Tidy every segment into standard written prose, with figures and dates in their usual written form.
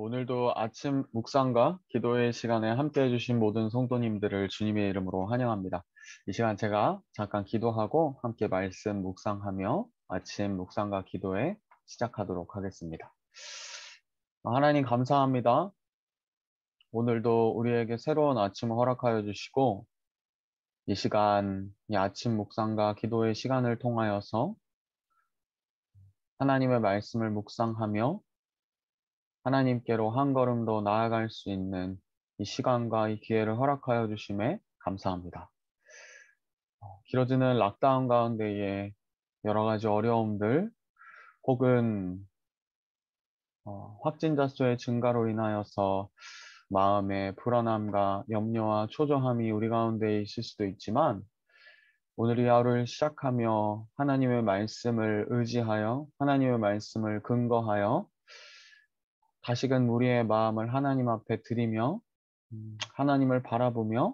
오늘도 아침 묵상과 기도의 시간에 함께 해주신 모든 성도님들을 주님의 이름으로 환영합니다. 이 시간 제가 잠깐 기도하고 함께 말씀 묵상하며 아침 묵상과 기도에 시작하도록 하겠습니다. 하나님 감사합니다. 오늘도 우리에게 새로운 아침을 허락하여 주시고 이 시간, 이 아침 묵상과 기도의 시간을 통하여서 하나님의 말씀을 묵상하며 하나님께로 한 걸음 더 나아갈 수 있는 이 시간과 이 기회를 허락하여 주심에 감사합니다. 길어지는 락다운 가운데에 여러 가지 어려움들 혹은 확진자 수의 증가로 인하여서 마음의 불안함과 염려와 초조함이 우리 가운데 있을 수도 있지만 오늘 이 하루를 시작하며 하나님의 말씀을 의지하여 하나님의 말씀을 근거하여 다시금 우리의 마음을 하나님 앞에 드리며 하나님을 바라보며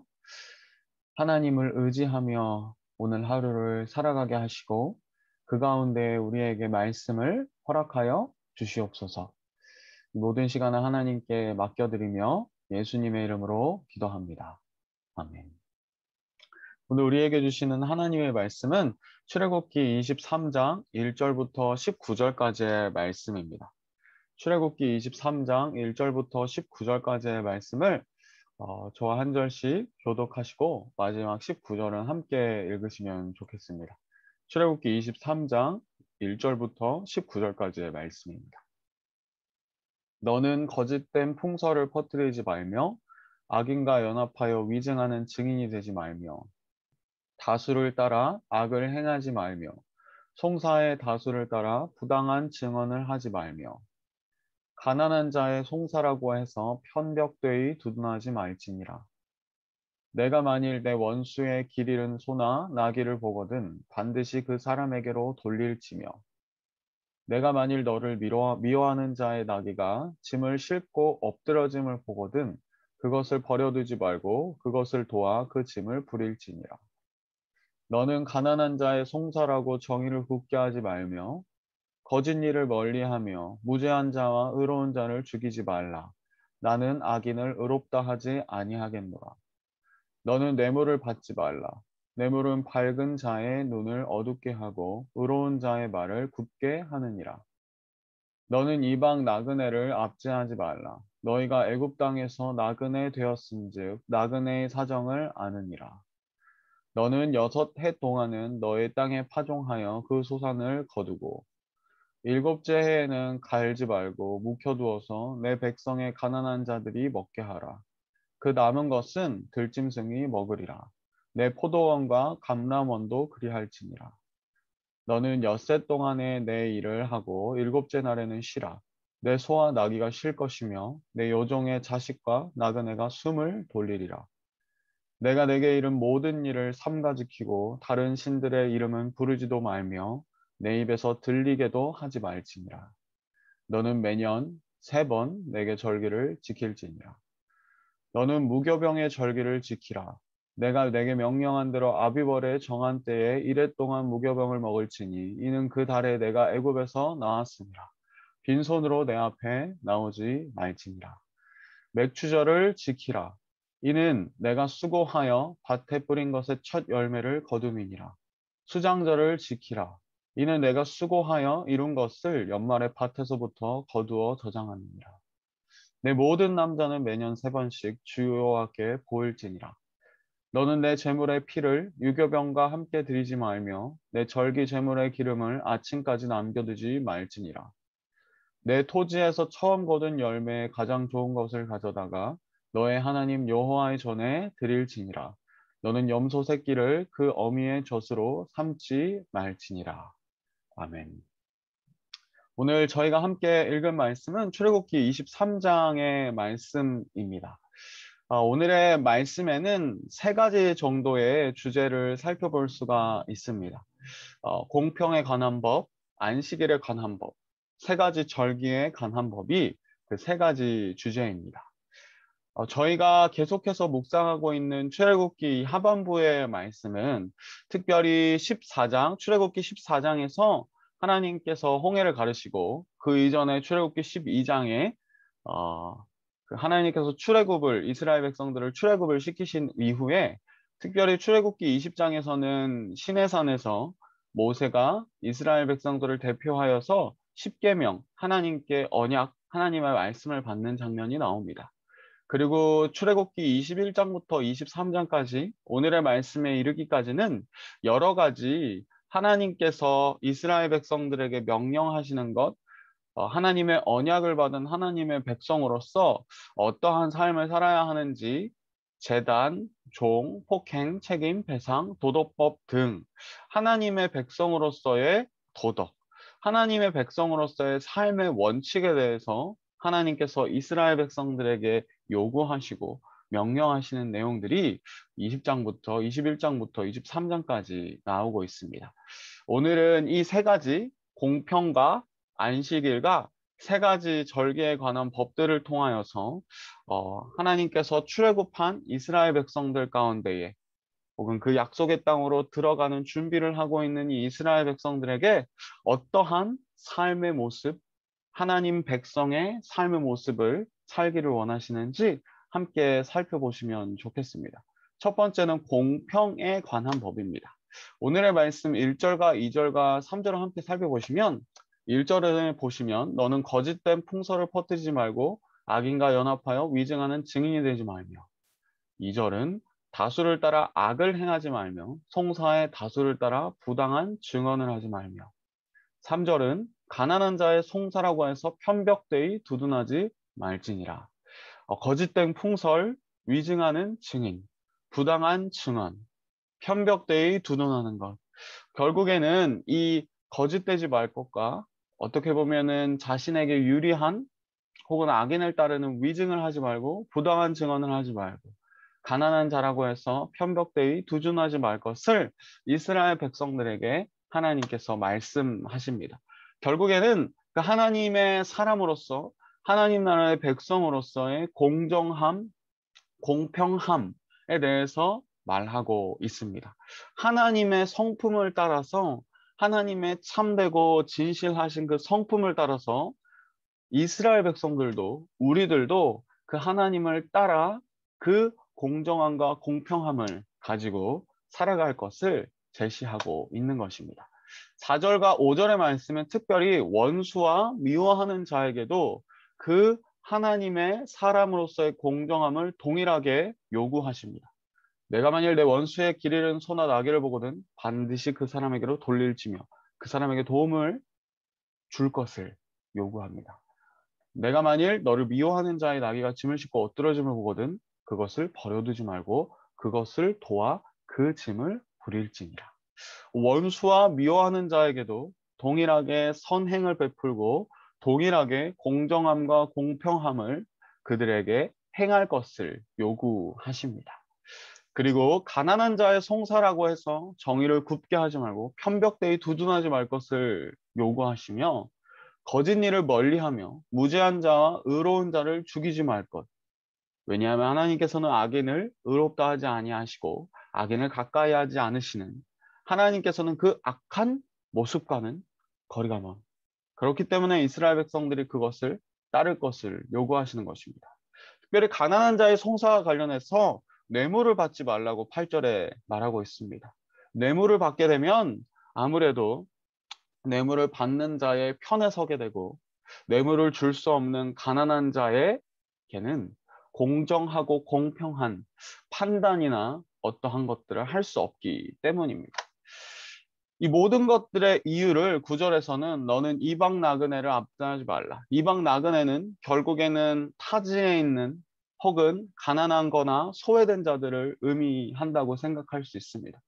하나님을 의지하며 오늘 하루를 살아가게 하시고 그 가운데 우리에게 말씀을 허락하여 주시옵소서. 모든 시간을 하나님께 맡겨드리며 예수님의 이름으로 기도합니다. 아멘. 오늘 우리에게 주시는 하나님의 말씀은 출애굽기 23장 1절부터 19절까지의 말씀입니다. 출애굽기 23장 1절부터 19절까지의 말씀을 저와 한 절씩 교독하시고 마지막 19절은 함께 읽으시면 좋겠습니다. 출애굽기 23장 1절부터 19절까지의 말씀입니다. 너는 거짓된 풍설을 퍼뜨리지 말며 악인과 연합하여 위증하는 증인이 되지 말며 다수를 따라 악을 행하지 말며 송사의 다수를 따라 부당한 증언을 하지 말며 가난한 자의 송사라고 해서 편벽되이 두둔하지 말지니라. 내가 만일 내 원수의 길 잃은 소나 나귀를 보거든 반드시 그 사람에게로 돌릴지며 내가 만일 너를 미워하는 자의 나귀가 짐을 싣고 엎드러짐을 보거든 그것을 버려두지 말고 그것을 도와 그 짐을 부릴지니라. 너는 가난한 자의 송사라고 정의를 굳게 하지 말며 거짓 일을 멀리하며 무죄한 자와 의로운 자를 죽이지 말라. 나는 악인을 의롭다 하지 아니하겠노라. 너는 뇌물을 받지 말라. 뇌물은 밝은 자의 눈을 어둡게 하고 의로운 자의 말을 굳게 하느니라. 너는 이방 나그네를 압제하지 말라. 너희가 애굽 땅에서 나그네 되었은즉 나그네의 사정을 아느니라. 너는 6해 동안은 너의 땅에 파종하여 그 소산을 거두고 일곱째 해에는 갈지 말고 묵혀두어서 내 백성의 가난한 자들이 먹게 하라. 그 남은 것은 들짐승이 먹으리라. 내 포도원과 감람원도 그리할지니라. 너는 6세 동안에 내 일을 하고 일곱째 날에는 쉬라. 내 소와 나귀가 쉴 것이며 내 요종의 자식과 나그네가 숨을 돌리리라. 내가 내게 이른 모든 일을 삼가 지키고 다른 신들의 이름은 부르지도 말며 내 입에서 들리게도 하지 말지니라. 너는 매년 3번 내게 절기를 지킬지니라. 너는 무교병의 절기를 지키라. 내가 내게 명령한 대로 아비벌의 정한 때에 1해 동안 무교병을 먹을지니 이는 그 달에 내가 애굽에서 나왔습니다. 빈손으로 내 앞에 나오지 말지니라. 맥추절을 지키라. 이는 내가 수고하여 밭에 뿌린 것의 첫 열매를 거둠이니라. 수장절을 지키라. 이는 내가 수고하여 이룬 것을 연말에 밭에서부터 거두어 저장하느니라. 내 모든 남자는 매년 3번씩 주 여호와께 보일지니라. 너는 내 제물의 피를 유교병과 함께 드리지 말며 내 절기 제물의 기름을 아침까지 남겨두지 말지니라. 내 토지에서 처음 거둔 열매의 가장 좋은 것을 가져다가 너의 하나님 여호와의 전에 드릴지니라. 너는 염소 새끼를 그 어미의 젖으로 삼지 말지니라. 아멘. 오늘 저희가 함께 읽은 말씀은 출애굽기 23장의 말씀입니다. 오늘의 말씀에는 3가지 정도의 주제를 살펴볼 수가 있습니다. 공평에 관한 법, 안식일에 관한 법, 3가지 절기에 관한 법이 그 3가지 주제입니다. 저희가 계속해서 묵상하고 있는 출애굽기 하반부의 말씀은 특별히 출애굽기 14장에서 하나님께서 홍해를 가르시고 그 이전에 출애굽기 12장에 그 하나님께서 이스라엘 백성들을 출애굽을 시키신 이후에 특별히 출애굽기 20장에서는 시내산에서 모세가 이스라엘 백성들을 대표하여서 십계명, 하나님께 언약, 하나님의 말씀을 받는 장면이 나옵니다. 그리고 출애굽기 21장부터 23장까지 오늘의 말씀에 이르기까지는 여러 가지 하나님께서 이스라엘 백성들에게 명령하시는 것, 하나님의 언약을 받은 하나님의 백성으로서 어떠한 삶을 살아야 하는지 제단, 종, 폭행, 책임, 배상, 도덕법 등 하나님의 백성으로서의 도덕, 하나님의 백성으로서의 삶의 원칙에 대해서 하나님께서 이스라엘 백성들에게 요구하시고 명령하시는 내용들이 20장부터 21장부터 23장까지 나오고 있습니다. 오늘은 이 세 가지 공평과 안식일과 세 가지 절기에 관한 법들을 통하여서 하나님께서 출애굽한 이스라엘 백성들 가운데에 혹은 그 약속의 땅으로 들어가는 준비를 하고 있는 이 이스라엘 백성들에게 어떠한 삶의 모습, 하나님 백성의 삶의 모습을 살기를 원하시는지 함께 살펴보시면 좋겠습니다. 첫 번째는 공평에 관한 법입니다. 오늘의 말씀 1절과 2절과 3절을 함께 살펴보시면 1절을 보시면 너는 거짓된 풍설을 퍼뜨리지 말고 악인과 연합하여 위증하는 증인이 되지 말며 2절은 다수를 따라 악을 행하지 말며 송사의 다수를 따라 부당한 증언을 하지 말며 3절은 가난한 자의 송사라고 해서 편벽되이 두둔하지 말지니라. 거짓된 풍설, 위증하는 증인, 부당한 증언, 편벽되이 두둔하는 것. 결국에는 이 거짓되지 말 것과 어떻게 보면은 자신에게 유리한 혹은 악인을 따르는 위증을 하지 말고 부당한 증언을 하지 말고 가난한 자라고 해서 편벽되이 두둔하지 말 것을 이스라엘 백성들에게 하나님께서 말씀하십니다. 결국에는 그 하나님의 사람으로서 하나님 나라의 백성으로서의 공정함, 공평함에 대해서 말하고 있습니다. 하나님의 성품을 따라서 하나님의 참되고 진실하신 그 성품을 따라서 이스라엘 백성들도 우리들도 그 하나님을 따라 그 공정함과 공평함을 가지고 살아갈 것을 제시하고 있는 것입니다. 4절과 5절의 말씀은 특별히 원수와 미워하는 자에게도 그 하나님의 사람으로서의 공정함을 동일하게 요구하십니다. 내가 만일 내 원수의 길 잃은 소나 나귀를 보거든 반드시 그 사람에게로 돌릴지며 그 사람에게 도움을 줄 것을 요구합니다. 내가 만일 너를 미워하는 자의 나귀가 짐을 싣고 엎드러짐을 보거든 그것을 버려두지 말고 그것을 도와 그 짐을 부릴지니라. 원수와 미워하는 자에게도 동일하게 선행을 베풀고 동일하게 공정함과 공평함을 그들에게 행할 것을 요구하십니다. 그리고 가난한 자의 송사라고 해서 정의를 굽게 하지 말고 편벽되이 두둔하지 말 것을 요구하시며 거짓 일을 멀리하며 무죄한 자와 의로운 자를 죽이지 말 것. 왜냐하면 하나님께서는 악인을 의롭다 하지 아니하시고 악인을 가까이 하지 않으시는 하나님께서는 그 악한 모습과는 거리가 먼. 그렇기 때문에 이스라엘 백성들이 그것을 따를 것을 요구하시는 것입니다. 특별히 가난한 자의 송사와 관련해서 뇌물을 받지 말라고 8절에 말하고 있습니다. 뇌물을 받게 되면 아무래도 뇌물을 받는 자의 편에 서게 되고 뇌물을 줄 수 없는 가난한 자에게는 공정하고 공평한 판단이나 어떠한 것들을 할 수 없기 때문입니다. 이 모든 것들의 이유를 9절에서는 너는 이방 나그네를 압제하지 말라. 이방 나그네는 결국에는 타지에 있는 혹은 가난한 거나 소외된 자들을 의미한다고 생각할 수 있습니다.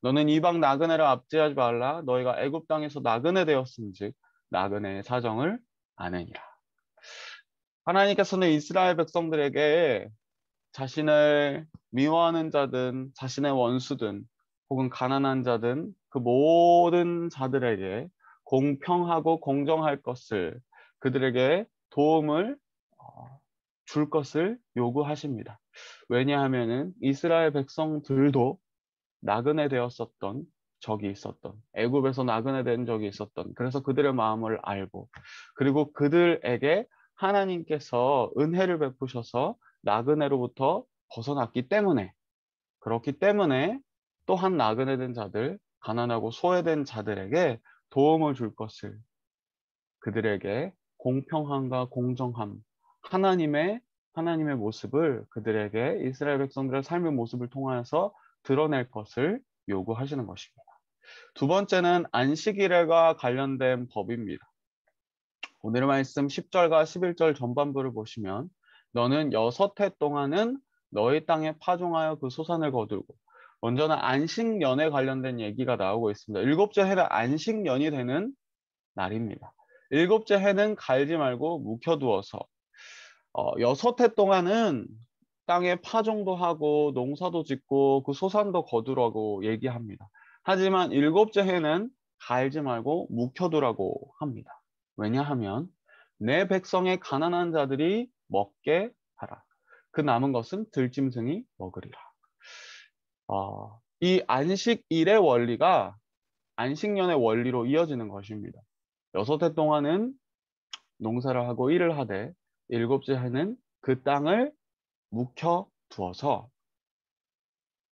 너는 이방 나그네를 압제하지 말라. 너희가 애굽 땅에서 나그네 되었은즉 나그네의 사정을 아느니라. 하나님께서는 이스라엘 백성들에게 자신을 미워하는 자든 자신의 원수든 혹은 가난한 자든 그 모든 자들에게 공평하고 공정할 것을 그들에게 도움을 줄 것을 요구하십니다. 왜냐하면은 이스라엘 백성들도 나그네 되었었던 적이 있었던 애굽에서 나그네 된 적이 있었던 그래서 그들의 마음을 알고 그리고 그들에게 하나님께서 은혜를 베푸셔서 나그네로부터 벗어났기 때문에, 그렇기 때문에 또한 나그네된 자들, 가난하고 소외된 자들에게 도움을 줄 것을, 그들에게 공평함과 공정함, 하나님의 하나님의 모습을 그들에게 이스라엘 백성들의 삶의 모습을 통하여서 드러낼 것을 요구하시는 것입니다. 두 번째는 안식일과 관련된 법입니다. 오늘 말씀 10절과 11절 전반부를 보시면 너는 6해 동안은 너희 땅에 파종하여 그 소산을 거두고, 먼저는 안식년에 관련된 얘기가 나오고 있습니다. 일곱째 해는 안식년이 되는 날입니다. 일곱째 해는 갈지 말고 묵혀두어서 6해 동안은 땅에 파종도 하고 농사도 짓고 그 소산도 거두라고 얘기합니다. 하지만 일곱째 해는 갈지 말고 묵혀두라고 합니다. 왜냐하면 내 백성의 가난한 자들이 먹게 하라. 그 남은 것은 들짐승이 먹으리라. 이 안식일의 원리가 안식년의 원리로 이어지는 것입니다. 6해 동안은 농사를 하고 일을 하되 일곱째 해는 그 땅을 묵혀 두어서,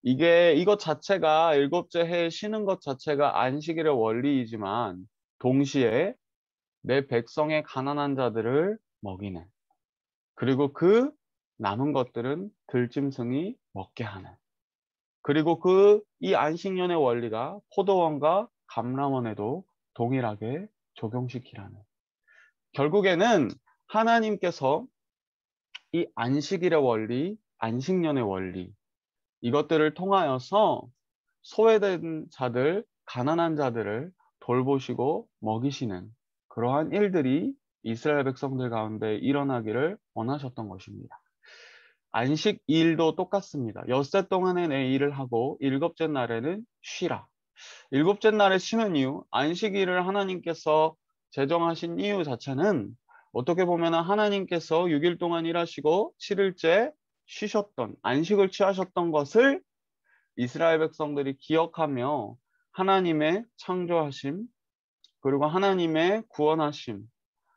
이것 자체가 일곱째 해에 쉬는 것 자체가 안식일의 원리이지만 동시에 내 백성의 가난한 자들을 먹이는, 그리고 그 남은 것들은 들짐승이 먹게 하는, 그리고 이 안식년의 원리가 포도원과 감람원에도 동일하게 적용시키라는, 결국에는 하나님께서 이 안식일의 원리, 안식년의 원리, 이것들을 통하여서 소외된 자들, 가난한 자들을 돌보시고 먹이시는 그러한 일들이 이스라엘 백성들 가운데 일어나기를 원하셨던 것입니다. 안식일도 똑같습니다. 6해 동안에 내 일을 하고 일곱째 날에는 쉬라. 일곱째 날에 쉬는 이유, 안식일을 하나님께서 제정하신 이유 자체는 어떻게 보면 하나님께서 6일 동안 일하시고 7일째 쉬셨던, 안식을 취하셨던 것을 이스라엘 백성들이 기억하며 하나님의 창조하심, 그리고 하나님의 구원하심,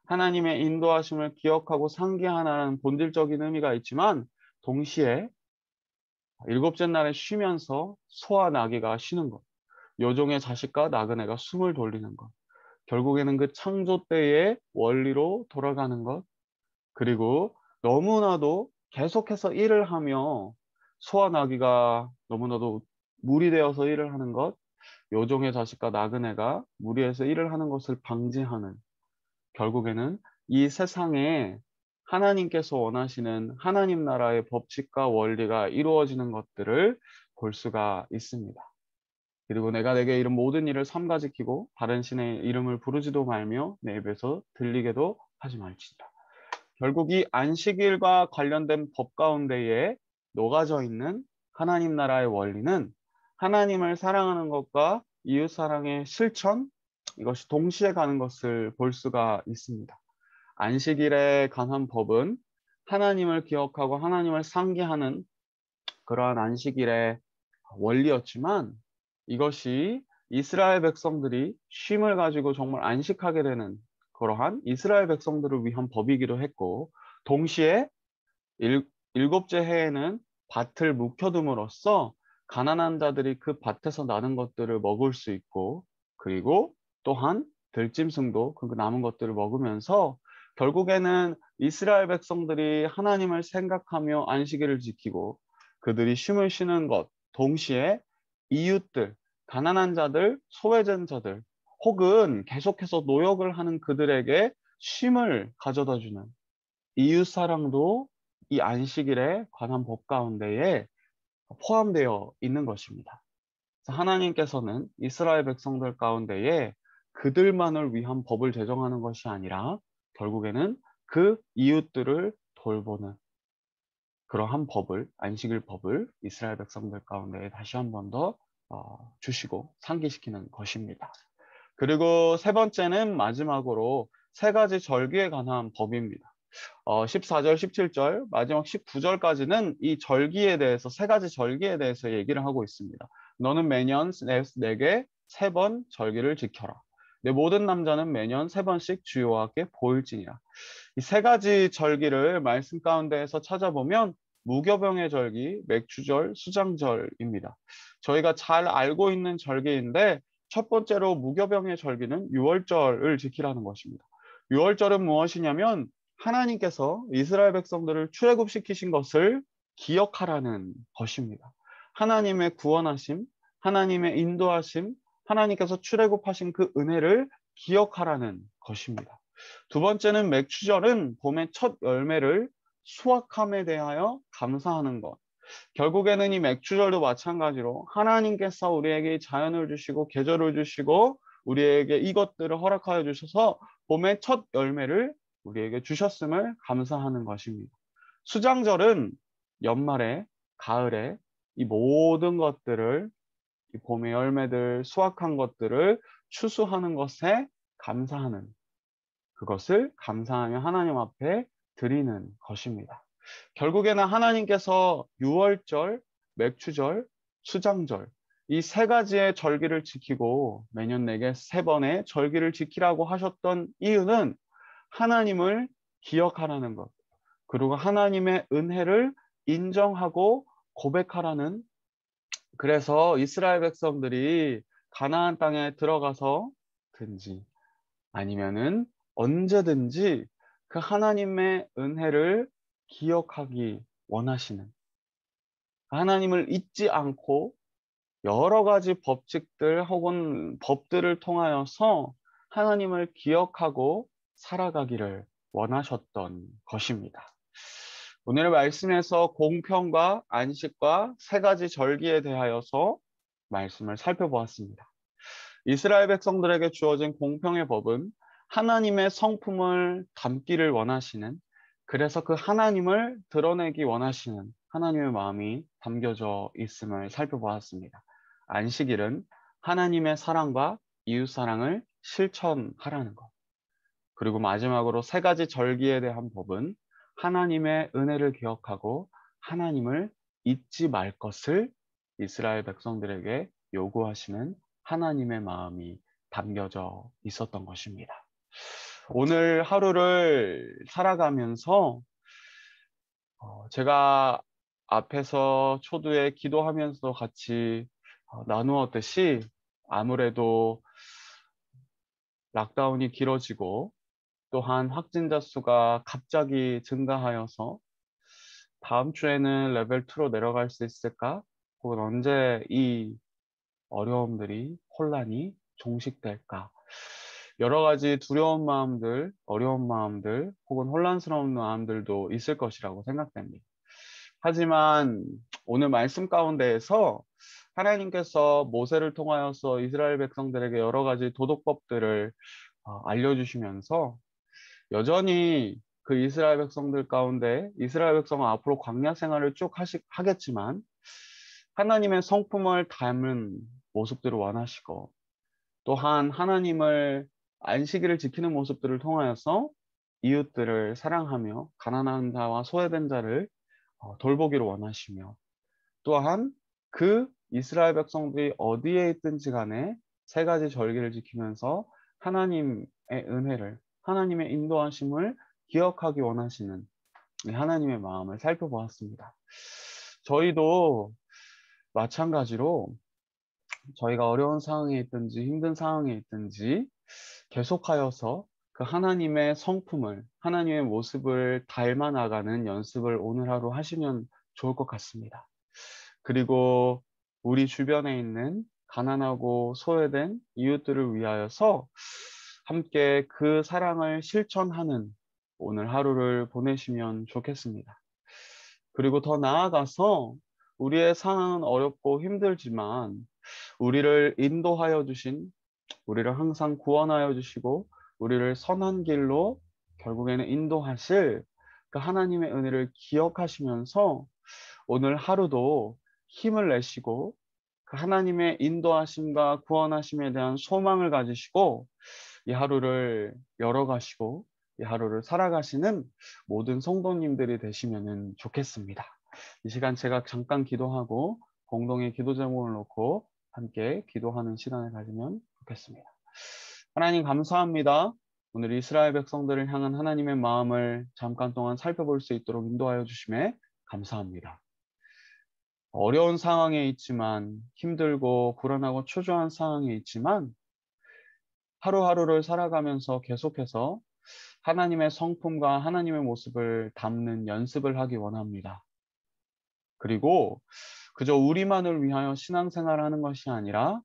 하나님의 인도하심을 기억하고 상기하라는 본질적인 의미가 있지만, 동시에 일곱째 날에 쉬면서 소와 나귀가 쉬는 것, 요종의 자식과 나그네가 숨을 돌리는 것, 결국에는 그 창조 때의 원리로 돌아가는 것, 그리고 너무나도 계속해서 일을 하며 소와 나귀가 너무나도 무리 되어서 일을 하는 것, 요종의 자식과 나그네가 무리해서 일을 하는 것을 방지하는, 결국에는 이 세상에 하나님께서 원하시는 하나님 나라의 법칙과 원리가 이루어지는 것들을 볼 수가 있습니다. 그리고 내가 내게 이른 모든 일을 삼가 지키고 다른 신의 이름을 부르지도 말며 내 입에서 들리게도 하지 말지니라. 결국 이 안식일과 관련된 법 가운데에 녹아져 있는 하나님 나라의 원리는 하나님을 사랑하는 것과 이웃 사랑의 실천, 이것이 동시에 가는 것을 볼 수가 있습니다. 안식일에 관한 법은 하나님을 기억하고 하나님을 상기하는 그러한 안식일의 원리였지만, 이것이 이스라엘 백성들이 쉼을 가지고 정말 안식하게 되는 그러한 이스라엘 백성들을 위한 법이기도 했고, 동시에 일곱째 해에는 밭을 묵혀둠으로써 가난한 자들이 그 밭에서 나는 것들을 먹을 수 있고, 그리고 또한 들짐승도 그 남은 것들을 먹으면서 결국에는 이스라엘 백성들이 하나님을 생각하며 안식일을 지키고 그들이 쉼을 쉬는 것, 동시에 이웃들, 가난한 자들, 소외된 자들, 혹은 계속해서 노역을 하는 그들에게 쉼을 가져다 주는 이웃 사랑도 이 안식일에 관한 법 가운데에 포함되어 있는 것입니다. 하나님께서는 이스라엘 백성들 가운데에 그들만을 위한 법을 제정하는 것이 아니라 결국에는 그 이웃들을 돌보는 그러한 법을, 안식일 법을 이스라엘 백성들 가운데 다시 한 번 더 주시고 상기시키는 것입니다. 그리고 세 번째는 마지막으로 세 가지 절기에 관한 법입니다. 14절, 17절, 마지막 19절까지는 이 절기에 대해서, 세 가지 절기에 대해서 얘기를 하고 있습니다. 너는 매년 내게 3번 절기를 지켜라. 내 모든 남자는 매년 3번씩 주여와 함께 보일지니라. 이 세 가지 절기를 말씀 가운데에서 찾아보면 무교병의 절기, 맥주절, 수장절입니다. 저희가 잘 알고 있는 절기인데 첫 번째로 무교병의 절기는 유월절을 지키라는 것입니다. 유월절은 무엇이냐면 하나님께서 이스라엘 백성들을 출애굽시키신 것을 기억하라는 것입니다. 하나님의 구원하심, 하나님의 인도하심, 하나님께서 출애굽하신 그 은혜를 기억하라는 것입니다. 두 번째는 맥주절은 봄의 첫 열매를 수확함에 대하여 감사하는 것. 결국에는 이 맥주절도 마찬가지로 하나님께서 우리에게 자연을 주시고 계절을 주시고 우리에게 이것들을 허락하여 주셔서 봄의 첫 열매를 우리에게 주셨음을 감사하는 것입니다. 수장절은 연말에, 가을에 이 모든 것들을 이 봄의 열매들 수확한 것들을 추수하는 것에 감사하는 그것을 감사하며 하나님 앞에 드리는 것입니다. 결국에는 하나님께서 유월절, 맥주절, 수장절 이 세 가지의 절기를 지키고 매년 내게 3번의 절기를 지키라고 하셨던 이유는 하나님을 기억하라는 것, 그리고 하나님의 은혜를 인정하고 고백하라는, 그래서 이스라엘 백성들이 가나안 땅에 들어가서든지 아니면은 언제든지 그 하나님의 은혜를 기억하기 원하시는, 하나님을 잊지 않고 여러 가지 법칙들 혹은 법들을 통하여서 하나님을 기억하고 살아가기를 원하셨던 것입니다. 오늘의 말씀에서 공평과 안식과 3가지 절기에 대하여서 말씀을 살펴보았습니다. 이스라엘 백성들에게 주어진 공평의 법은 하나님의 성품을 담기를 원하시는, 그래서 그 하나님을 드러내기 원하시는 하나님의 마음이 담겨져 있음을 살펴보았습니다. 안식일은 하나님의 사랑과 이웃사랑을 실천하라는 것. 그리고 마지막으로 3가지 절기에 대한 법은 하나님의 은혜를 기억하고 하나님을 잊지 말 것을 이스라엘 백성들에게 요구하시는 하나님의 마음이 담겨져 있었던 것입니다. 오늘 하루를 살아가면서 제가 앞에서 초두에 기도하면서 같이 나누었듯이 아무래도 락다운이 길어지고 또한 확진자 수가 갑자기 증가하여서 다음 주에는 레벨 2로 내려갈 수 있을까? 혹은 언제 이 어려움들이, 혼란이 종식될까? 여러 가지 두려운 마음들, 어려운 마음들, 혹은 혼란스러운 마음들도 있을 것이라고 생각됩니다. 하지만 오늘 말씀 가운데에서 하나님께서 모세를 통하여서 이스라엘 백성들에게 여러 가지 도덕법들을 알려주시면서 여전히 그 이스라엘 백성들 가운데 이스라엘 백성은 앞으로 광야 생활을 쭉 하겠지만 하나님의 성품을 닮은 모습들을 원하시고 또한 하나님을 안식일을 지키는 모습들을 통하여서 이웃들을 사랑하며 가난한 자와 소외된 자를 돌보기를 원하시며 또한 그 이스라엘 백성들이 어디에 있든지 간에 3가지 절기를 지키면서 하나님의 은혜를, 하나님의 인도하심을 기억하기 원하시는 하나님의 마음을 살펴보았습니다. 저희도 마찬가지로 저희가 어려운 상황에 있든지 힘든 상황에 있든지 계속하여서 그 하나님의 성품을, 하나님의 모습을 닮아 나가는 연습을 오늘 하루 하시면 좋을 것 같습니다. 그리고 우리 주변에 있는 가난하고 소외된 이웃들을 위하여서 함께 그 사랑을 실천하는 오늘 하루를 보내시면 좋겠습니다. 그리고 더 나아가서 우리의 상황은 어렵고 힘들지만 우리를 인도하여 주신, 우리를 항상 구원하여 주시고 우리를 선한 길로 결국에는 인도하실 그 하나님의 은혜를 기억하시면서 오늘 하루도 힘을 내시고 그 하나님의 인도하심과 구원하심에 대한 소망을 가지시고 이 하루를 열어가시고 이 하루를 살아가시는 모든 성도님들이 되시면 좋겠습니다. 이 시간 제가 잠깐 기도하고 공동의 기도 제목을 놓고 함께 기도하는 시간을 가지면 좋겠습니다. 하나님 감사합니다. 오늘 이스라엘 백성들을 향한 하나님의 마음을 잠깐 동안 살펴볼 수 있도록 인도하여 주심에 감사합니다. 어려운 상황에 있지만, 힘들고 불안하고 초조한 상황에 있지만 하루하루를 살아가면서 계속해서 하나님의 성품과 하나님의 모습을 담는 연습을 하기 원합니다. 그리고 그저 우리만을 위하여 신앙생활하는 것이 아니라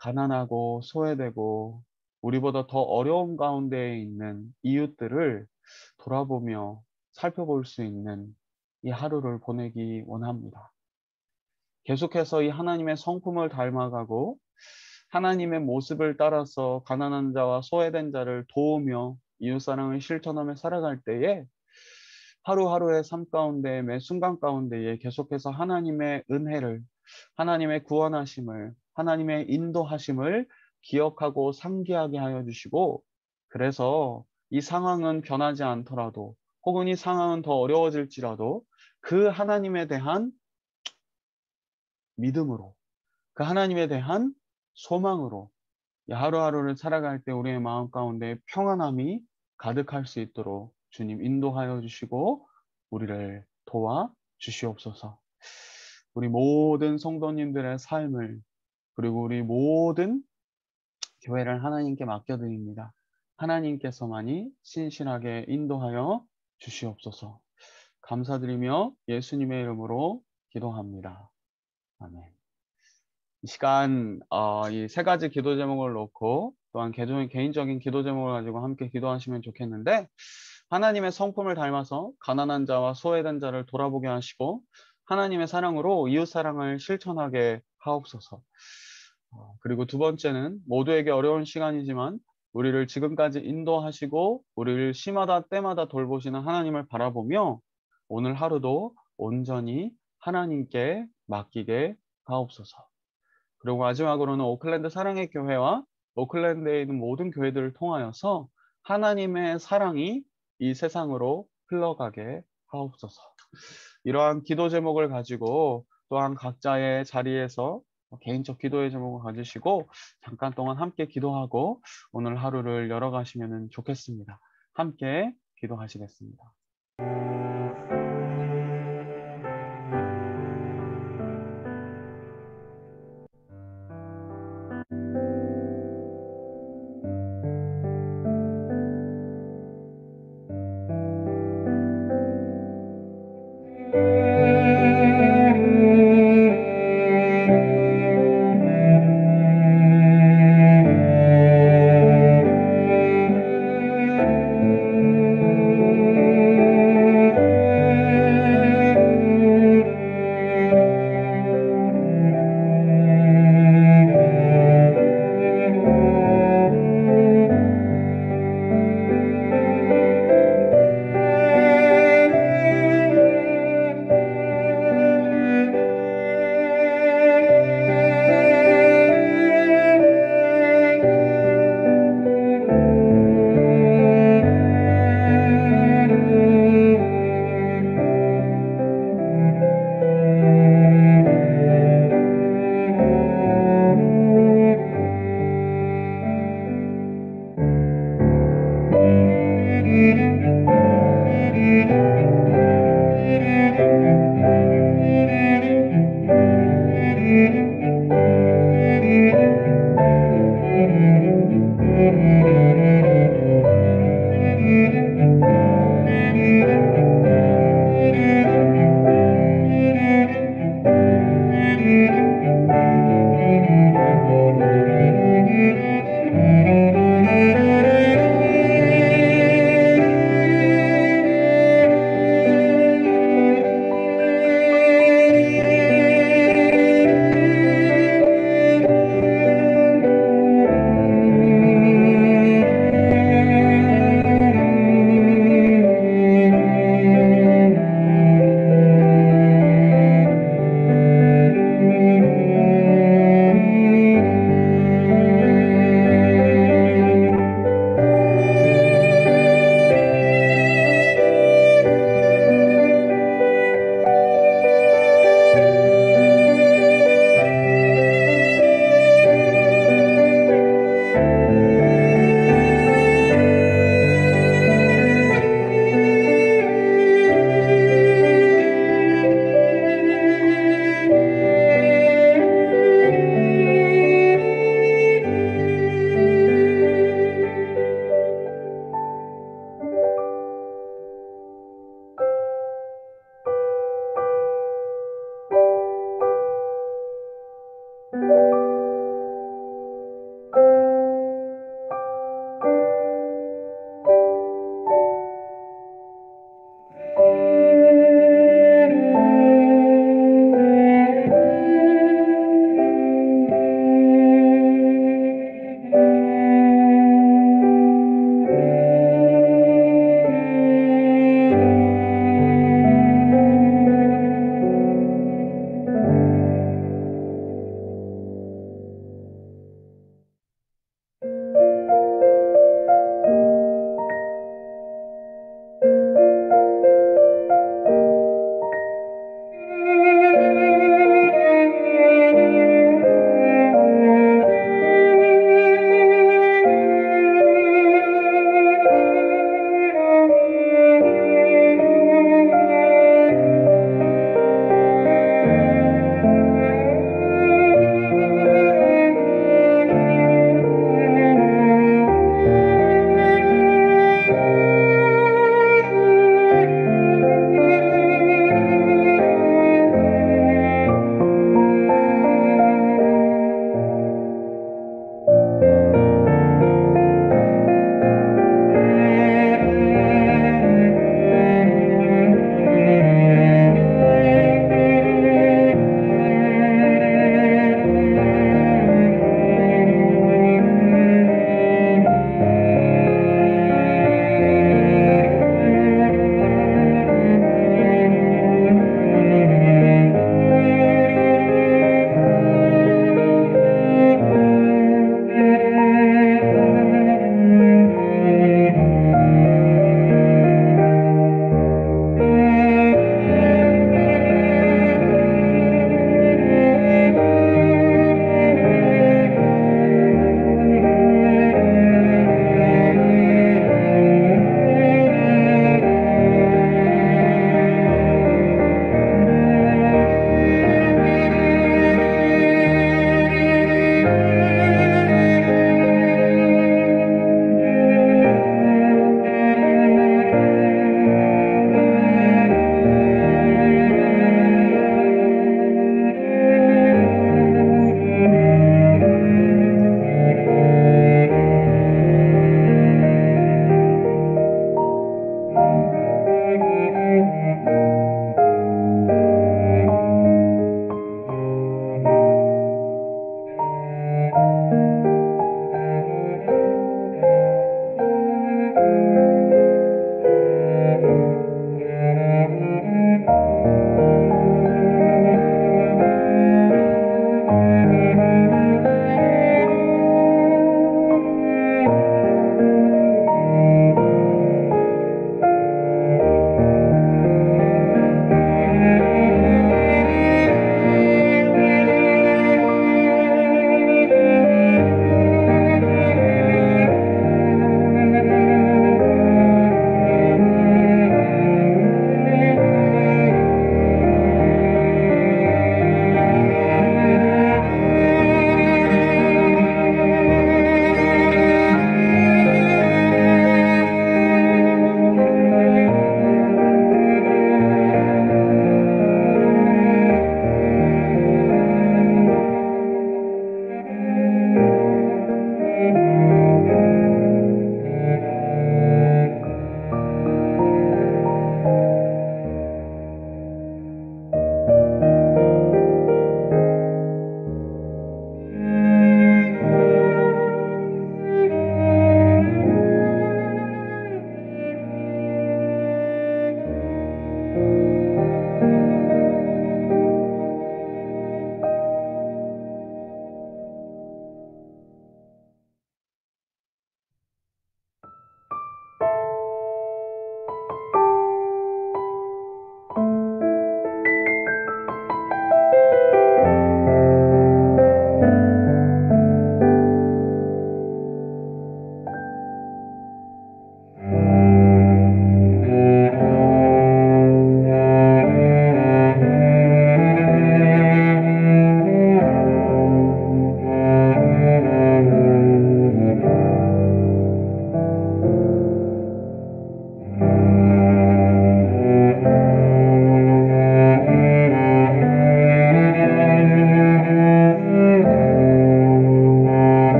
가난하고 소외되고 우리보다 더 어려운 가운데에 있는 이웃들을 돌아보며 살펴볼 수 있는 이 하루를 보내기 원합니다. 계속해서 이 하나님의 성품을 닮아가고 하나님의 모습을 따라서 가난한 자와 소외된 자를 도우며 이웃사랑을 실천하며 살아갈 때에 하루하루의 삶 가운데 매 순간 가운데에 계속해서 하나님의 은혜를, 하나님의 구원하심을, 하나님의 인도하심을 기억하고 상기하게 하여 주시고, 그래서 이 상황은 변하지 않더라도 혹은 이 상황은 더 어려워질지라도 그 하나님에 대한 믿음으로, 그 하나님에 대한 소망으로 하루하루를 살아갈 때 우리의 마음 가운데 평안함이 가득할 수 있도록 주님 인도하여 주시고 우리를 도와 주시옵소서. 우리 모든 성도님들의 삶을, 그리고 우리 모든 교회를 하나님께 맡겨드립니다. 하나님께서만이 신실하게 인도하여 주시옵소서. 감사드리며 예수님의 이름으로 기도합니다. 아멘. 이 시간 이 세 가지 기도 제목을 놓고 또한 개인적인 기도 제목을 가지고 함께 기도하시면 좋겠는데, 하나님의 성품을 닮아서 가난한 자와 소외된 자를 돌아보게 하시고 하나님의 사랑으로 이웃 사랑을 실천하게 하옵소서. 그리고 두 번째는 모두에게 어려운 시간이지만 우리를 지금까지 인도하시고 우리를 시마다 때마다 돌보시는 하나님을 바라보며 오늘 하루도 온전히 하나님께 맡기게 하옵소서. 그리고 마지막으로는 오클랜드 사랑의 교회와 오클랜드에 있는 모든 교회들을 통하여서 하나님의 사랑이 이 세상으로 흘러가게 하옵소서. 이러한 기도 제목을 가지고 또한 각자의 자리에서 개인적 기도의 제목을 가지시고 잠깐 동안 함께 기도하고 오늘 하루를 열어가시면 좋겠습니다. 함께 기도하시겠습니다.